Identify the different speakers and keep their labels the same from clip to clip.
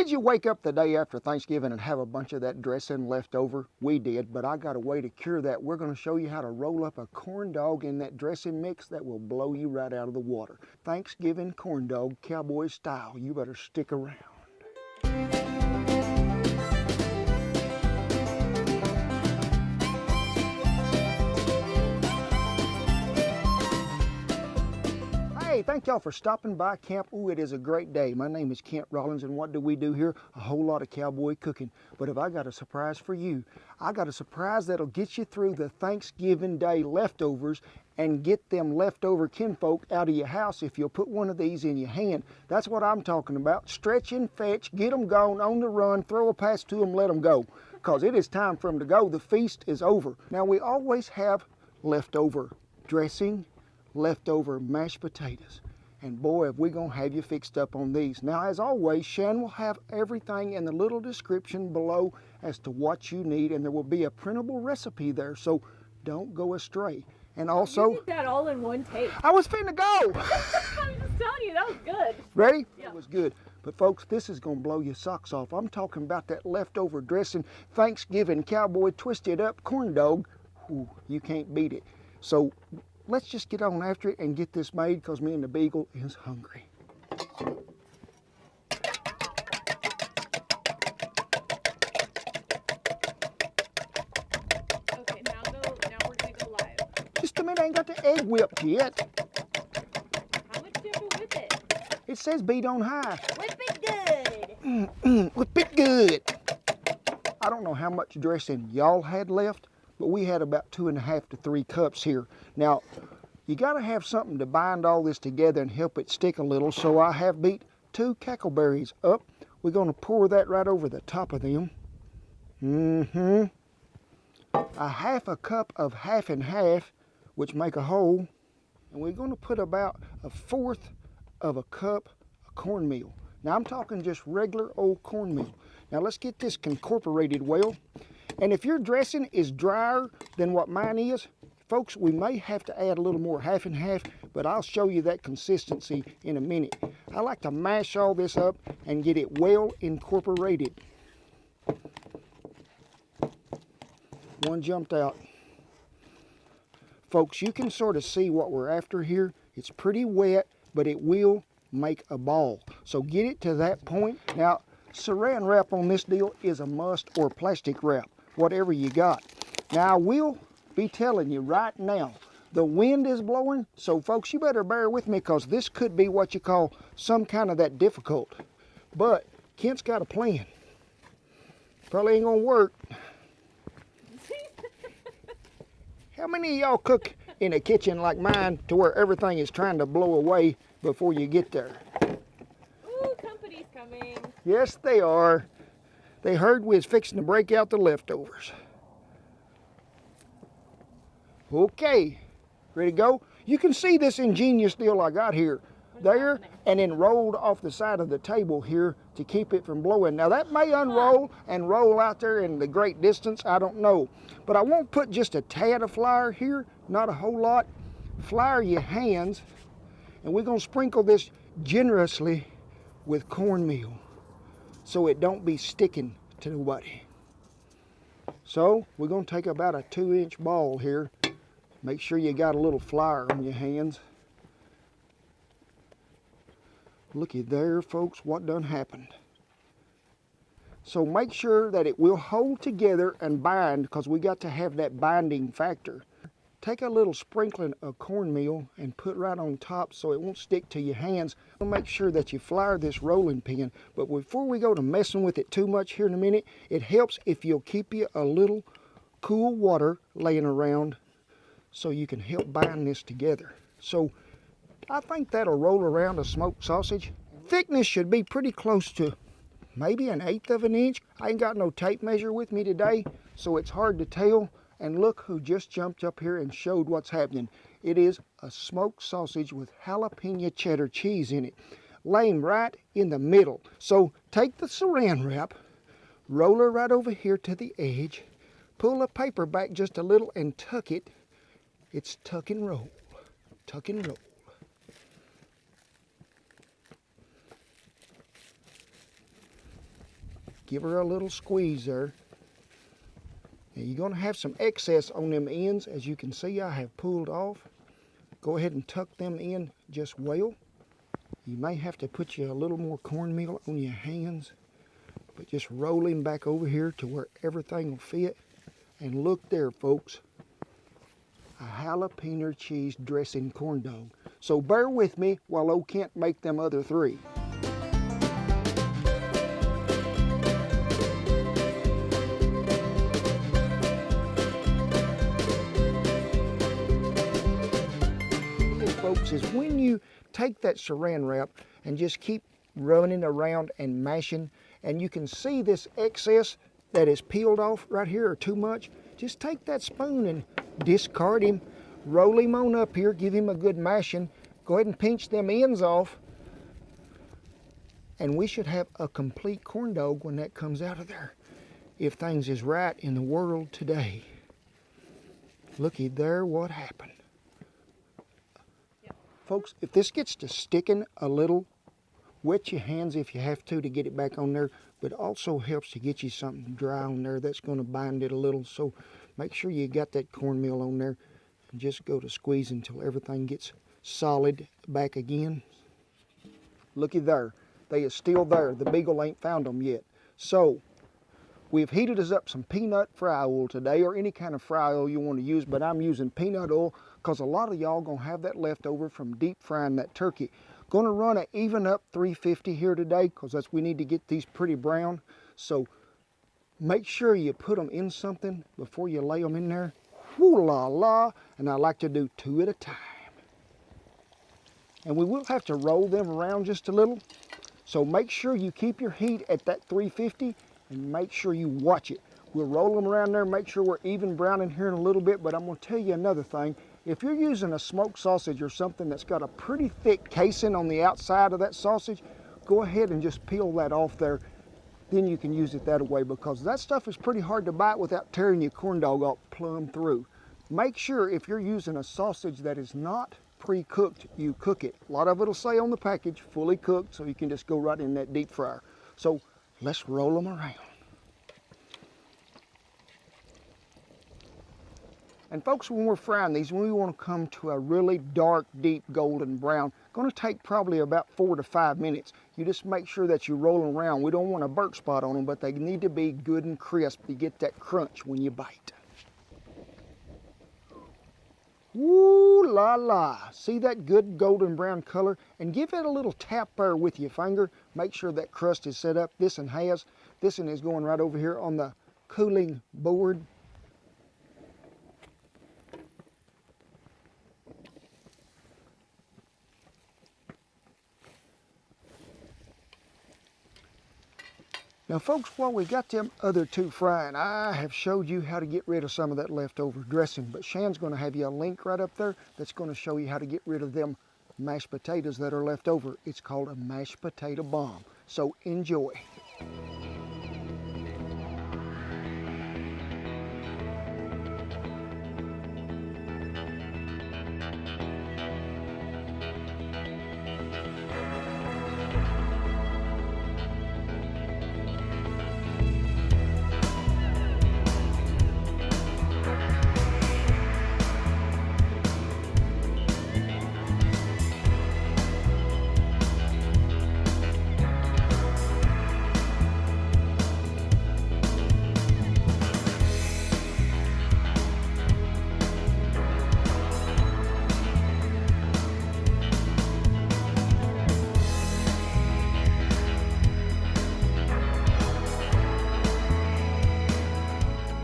Speaker 1: Did you wake up the day after Thanksgiving and have a bunch of that dressing left over? We did, but I got a way to cure that. We're going to show you how to roll up a corn dog in that dressing mix that will blow you right out of the water. Thanksgiving corn dog, Cowboy style. You better stick around. Hey, thank y'all for stopping by camp. Ooh, it is a great day. My name is Kent Rollins, and what do we do here? A whole lot of cowboy cooking. But if I got a surprise for you, I got a surprise that'll get you through the Thanksgiving Day leftovers and get them leftover kinfolk out of your house if you'll put one of these in your hand. That's what I'm talking about. Stretch and fetch, get them gone, on the run, throw a pass to them, let them go. Because it is time for them to go. The feast is over. Now, we always have leftover dressing, leftover mashed potatoes, and boy, if we're gonna have you fixed up on these. Now, as always, Shan will have everything in the little description below as to what you need, and there will be a printable recipe there, so don't go astray. And also,
Speaker 2: you did that all in one take.
Speaker 1: I was finna go.
Speaker 2: I'm just telling you, that was good.
Speaker 1: Ready?
Speaker 2: Yeah.
Speaker 1: It was good. But folks, this is gonna blow your socks off. I'm talking about that leftover dressing, Thanksgiving Cowboy twisted up corn dog. Ooh, you can't beat it. So let's just get on after it and get this made, because me and the Beagle is hungry.
Speaker 2: Okay, now we're gonna go live.
Speaker 1: Just a minute, I ain't got the egg whipped yet.
Speaker 2: How much do you have to whip it?
Speaker 1: It says beat on high.
Speaker 2: Whip it good.
Speaker 1: Whip it good. I don't know how much dressing y'all had left, but we had about 2.5 to 3 cups here. Now, you gotta have something to bind all this together and help it stick a little, so I have beat 2 cackleberries up. We're gonna pour that right over the top of them. A half a cup of half and half, which make a whole. And we're gonna put about 1/4 of a cup of cornmeal. Now, I'm talking just regular old cornmeal. Now, let's get this incorporated well. And if your dressing is drier than what mine is, folks, we may have to add a little more half and half, but I'll show you that consistency in a minute. I like to mash all this up and get it well incorporated. One jumped out. Folks, you can sort of see what we're after here. It's pretty wet, but it will make a ball. So get it to that point. Now, saran wrap on this deal is a must, or plastic wrap, whatever you got. Now, I will be telling you right now, the wind is blowing, so folks, you better bear with me, because this could be what you call some kind of that difficult. But Kent's got a plan. Probably ain't gonna work. How many of y'all cook in a kitchen like mine to where everything is trying to blow away before you get there?
Speaker 2: Ooh, company's coming.
Speaker 1: Yes, they are. They heard we was fixing to break out the leftovers. Okay, ready to go? You can see this ingenious deal I got here, there, and then rolled off the side of the table here to keep it from blowing. Now, that may unroll and roll out there in the great distance, I don't know. But I won't put just a tad of flour here, not a whole lot. Flour your hands, and we're gonna sprinkle this generously with cornmeal so it don't be sticking to nobody. So we're gonna take about a 2-inch ball here. Make sure you got a little flour on your hands. Looky there, folks, what done happened. So make sure that it will hold together and bind, because we got to have that binding factor. Take a little sprinkling of cornmeal and put right on top so it won't stick to your hands. Make sure that you flour this rolling pin. But before we go to messing with it too much here in a minute, it helps if you'll keep you a little cool water laying around so you can help bind this together. So I think that'll roll around a smoked sausage. Thickness should be pretty close to maybe 1/8 of an inch. I ain't got no tape measure with me today, so it's hard to tell. And look who just jumped up here and showed what's happening. It is a smoked sausage with jalapeno cheddar cheese in it, laying right in the middle. So take the saran wrap, roll her right over here to the edge, pull the paper back just a little and tuck it. It's tuck and roll, tuck and roll. Give her a little squeeze there. Now you're going to have some excess on them ends. As you can see, I have pulled off. Go ahead and tuck them in just well. You may have to put you a little more cornmeal on your hands, but just roll him back over here to where everything will fit. And look there, folks, a jalapeno cheese dressing corn dog. So bear with me while old Kent make them other three. Folks, is when you take that saran wrap and just keep running around and mashing, and you can see this excess that is peeled off right here or too much, just take that spoon and discard him, roll him on up here, give him a good mashing, go ahead and pinch them ends off, and we should have a complete corn dog when that comes out of there, if things is right in the world today. Looky there what happened. Folks, if this gets to sticking a little, wet your hands if you have to get it back on there, but also helps to get you something dry on there that's going to bind it a little. So make sure you got that cornmeal on there and just go to squeeze until everything gets solid back again. Looky there, they are still there. The beagle ain't found them yet. So we've heated us up some peanut fry oil today, or any kind of fry oil you want to use, but I'm using peanut oil because a lot of y'all gonna have that left over from deep frying that turkey. Gonna run an even up 350 here today because we need to get these pretty brown. So make sure you put them in something before you lay them in there. Whoo la la, and I like to do 2 at a time. And we will have to roll them around just a little. So make sure you keep your heat at that 350 and make sure you watch it. We'll roll them around there, make sure we're even browning here in a little bit, but I'm gonna tell you another thing. If you're using a smoked sausage or something that's got a pretty thick casing on the outside of that sausage, go ahead and just peel that off there. Then you can use it that way, because that stuff is pretty hard to bite without tearing your corn dog off plumb through. Make sure if you're using a sausage that is not pre-cooked, you cook it. A lot of it'll say on the package, fully cooked, so you can just go right in that deep fryer. So let's roll them around. And folks, when we're frying these, we want to come to a really dark, deep golden brown. Going to take probably about 4 to 5 minutes. You just make sure that you roll them around. We don't want a burnt spot on them, but they need to be good and crisp to get that crunch when you bite. Woo la la. See that good golden brown color? And give it a little tap there with your finger. Make sure that crust is set up. This one has. This one is going right over here on the cooling board. Now folks, while we got them other 2 frying, I have showed you how to get rid of some of that leftover dressing, but Shan's going to have you a link right up there that's going to show you how to get rid of them mashed potatoes that are left over. It's called a mashed potato bomb. So enjoy.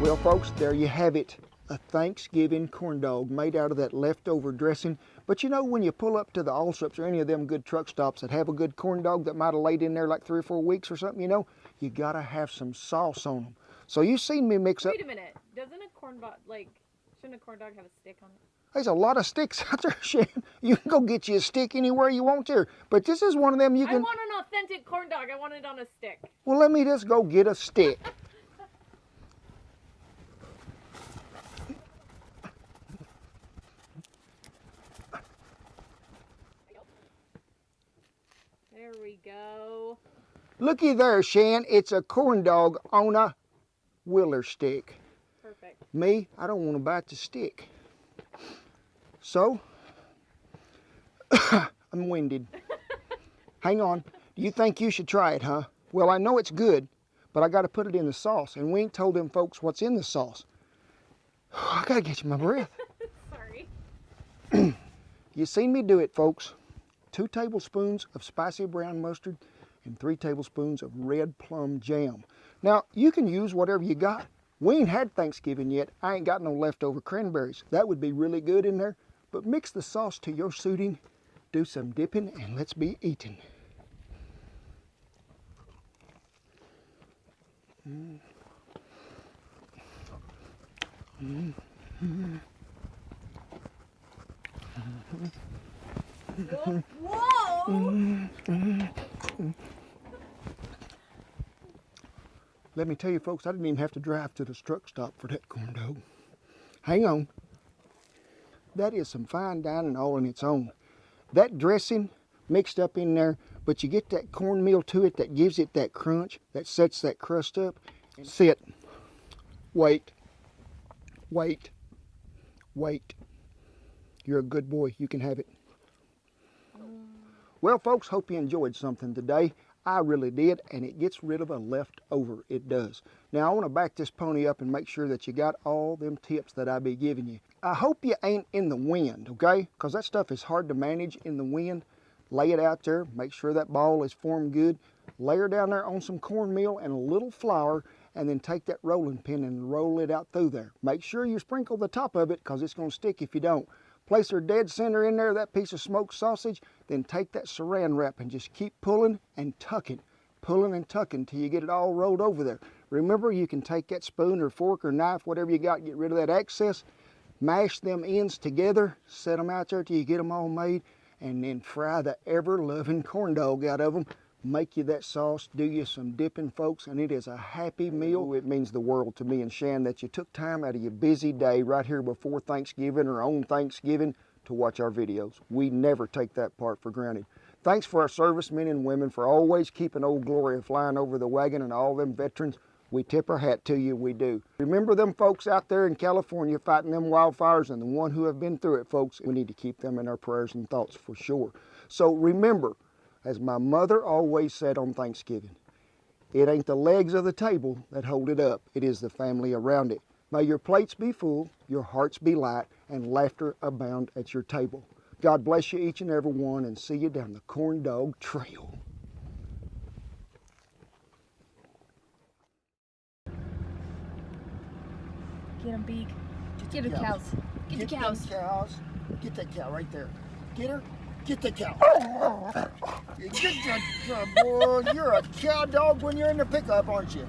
Speaker 1: Well folks, there you have it. A Thanksgiving corn dog made out of that leftover dressing. But you know, when you pull up to the Allsup's or any of them good truck stops that have a good corn dog that might have laid in there like 3 or 4 weeks or something, you know, you gotta have some sauce on them. So you've seen me mix up.
Speaker 2: Wait a minute. Doesn't a corn dog, shouldn't a corn dog have a stick on it?
Speaker 1: There's a lot of sticks out there, Shan. You can go get you a stick anywhere you want to. But this is one of them you can.
Speaker 2: I want an authentic corn dog. I want it on a stick.
Speaker 1: Well, let me just go get a stick.
Speaker 2: There we go.
Speaker 1: Looky there, Shan. It's a corn dog on a willer stick.
Speaker 2: Perfect.
Speaker 1: Me, I don't want to bite the stick. So, I'm winded. Hang on. Do you think you should try it, huh? Well, I know it's good, but I got to put it in the sauce, and we ain't told them folks what's in the sauce. I got to get my breath.
Speaker 2: Sorry.
Speaker 1: You seen me do it, folks. 2 tablespoons of spicy brown mustard and 3 tablespoons of red plum jam. Now, you can use whatever you got. We ain't had Thanksgiving yet. I ain't got no leftover cranberries. That would be really good in there. But mix the sauce to your suiting, do some dipping, and let's be eating.
Speaker 2: Whoa!
Speaker 1: Let me tell you, folks, I didn't even have to drive to the truck stop for that corn dog. Hang on. That is some fine dining all on its own. That dressing mixed up in there, but you get that cornmeal to it that gives it that crunch, that sets that crust up. Sit. Wait. Wait. Wait. You're a good boy. You can have it. Well, folks, hope you enjoyed something today. I really did, and it gets rid of a leftover. It does. Now, I want to back this pony up and make sure that you got all them tips that I be giving you. I hope you ain't in the wind, okay? Because that stuff is hard to manage in the wind. Lay it out there. Make sure that ball is formed good. Lay her down there on some cornmeal and a little flour, and then take that rolling pin and roll it out through there. Make sure you sprinkle the top of it, because it's going to stick if you don't. Place her dead center in there, that piece of smoked sausage, then take that saran wrap and just keep pulling and tucking till you get it all rolled over there. Remember, you can take that spoon or fork or knife, whatever you got, get rid of that excess, mash them ends together, set them out there till you get them all made, and then fry the ever-loving corn dog out of them. Make you that sauce, do you some dipping, folks, and it is a happy meal. It means the world to me and Shan that you took time out of your busy day right here before Thanksgiving or on Thanksgiving to watch our videos. We never take that part for granted. Thanks for our servicemen and women for always keeping Old Glory flying over the wagon, and all them veterans. We tip our hat to you, we do. Remember them folks out there in California fighting them wildfires, and the one who have been through it, folks. We need to keep them in our prayers and thoughts for sure. So remember, as my mother always said on Thanksgiving, it ain't the legs of the table that hold it up. It is the family around it. May your plates be full, your hearts be light, and laughter abound at your table. God bless you each and every one, and see you down the corn dog trail.
Speaker 2: Get them, Beak. Get the cows. Get the cows.
Speaker 1: Get that cow right there. Get her. Get the cow. Get that cow, boy. You're a cow dog when you're in the pickup, aren't you?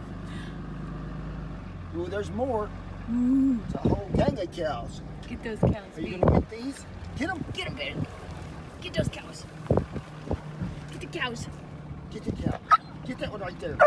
Speaker 1: Ooh, there's more.
Speaker 2: Ooh.
Speaker 1: It's a whole gang of cows.
Speaker 2: Get those cows,
Speaker 1: Are you
Speaker 2: Beak.
Speaker 1: gonna get these? Get them.
Speaker 2: Get them, baby. Get those cows. Get the cows.
Speaker 1: Get the cow. Get that one right there.